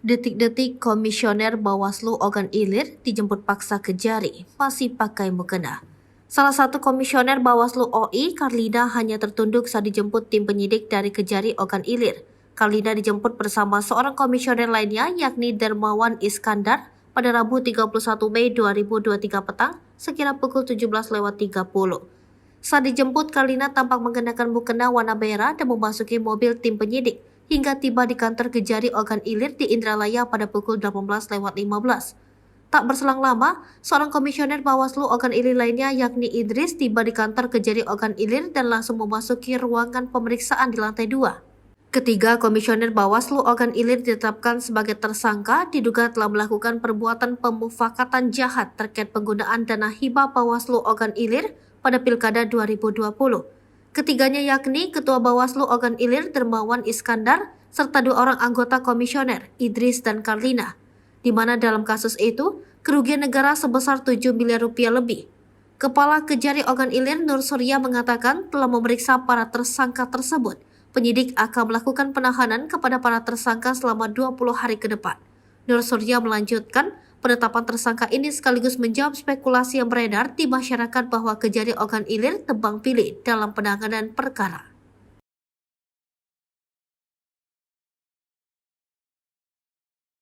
Detik-detik Komisioner Bawaslu Ogan Ilir dijemput paksa Kejari, masih pakai mukena. Salah satu Komisioner Bawaslu OI, Karlina, hanya tertunduk saat dijemput tim penyidik dari Kejari Ogan Ilir. Karlina dijemput bersama seorang komisioner lainnya, yakni Dermawan Iskandar, pada Rabu 31 Mei 2023 petang, sekira pukul 17.30. Saat dijemput, Karlina tampak mengenakan mukena warna merah dan memasuki mobil tim penyidik, hingga tiba di kantor Kejari Ogan Ilir di Indralaya pada pukul 18.15. Tak berselang lama, seorang komisioner Bawaslu Ogan Ilir lainnya, yakni Idris, tiba di kantor Kejari Ogan Ilir dan langsung memasuki ruangan pemeriksaan di lantai 2. Ketiga komisioner Bawaslu Ogan Ilir ditetapkan sebagai tersangka diduga telah melakukan perbuatan pemufakatan jahat terkait penggunaan dana hibah Bawaslu Ogan Ilir pada Pilkada 2020. Ketiganya yakni Ketua Bawaslu Ogan Ilir Dermawan Iskandar serta dua orang anggota komisioner, Idris dan Karlina, di mana dalam kasus itu kerugian negara sebesar 7 miliar rupiah lebih. Kepala Kejari Ogan Ilir Nur Surya mengatakan telah memeriksa para tersangka tersebut. Penyidik akan melakukan penahanan kepada para tersangka selama 20 hari ke depan. Nur Surya melanjutkan, penetapan tersangka ini sekaligus menjawab spekulasi yang beredar di masyarakat bahwa Kejari Ogan Ilir tebang pilih dalam penanganan perkara.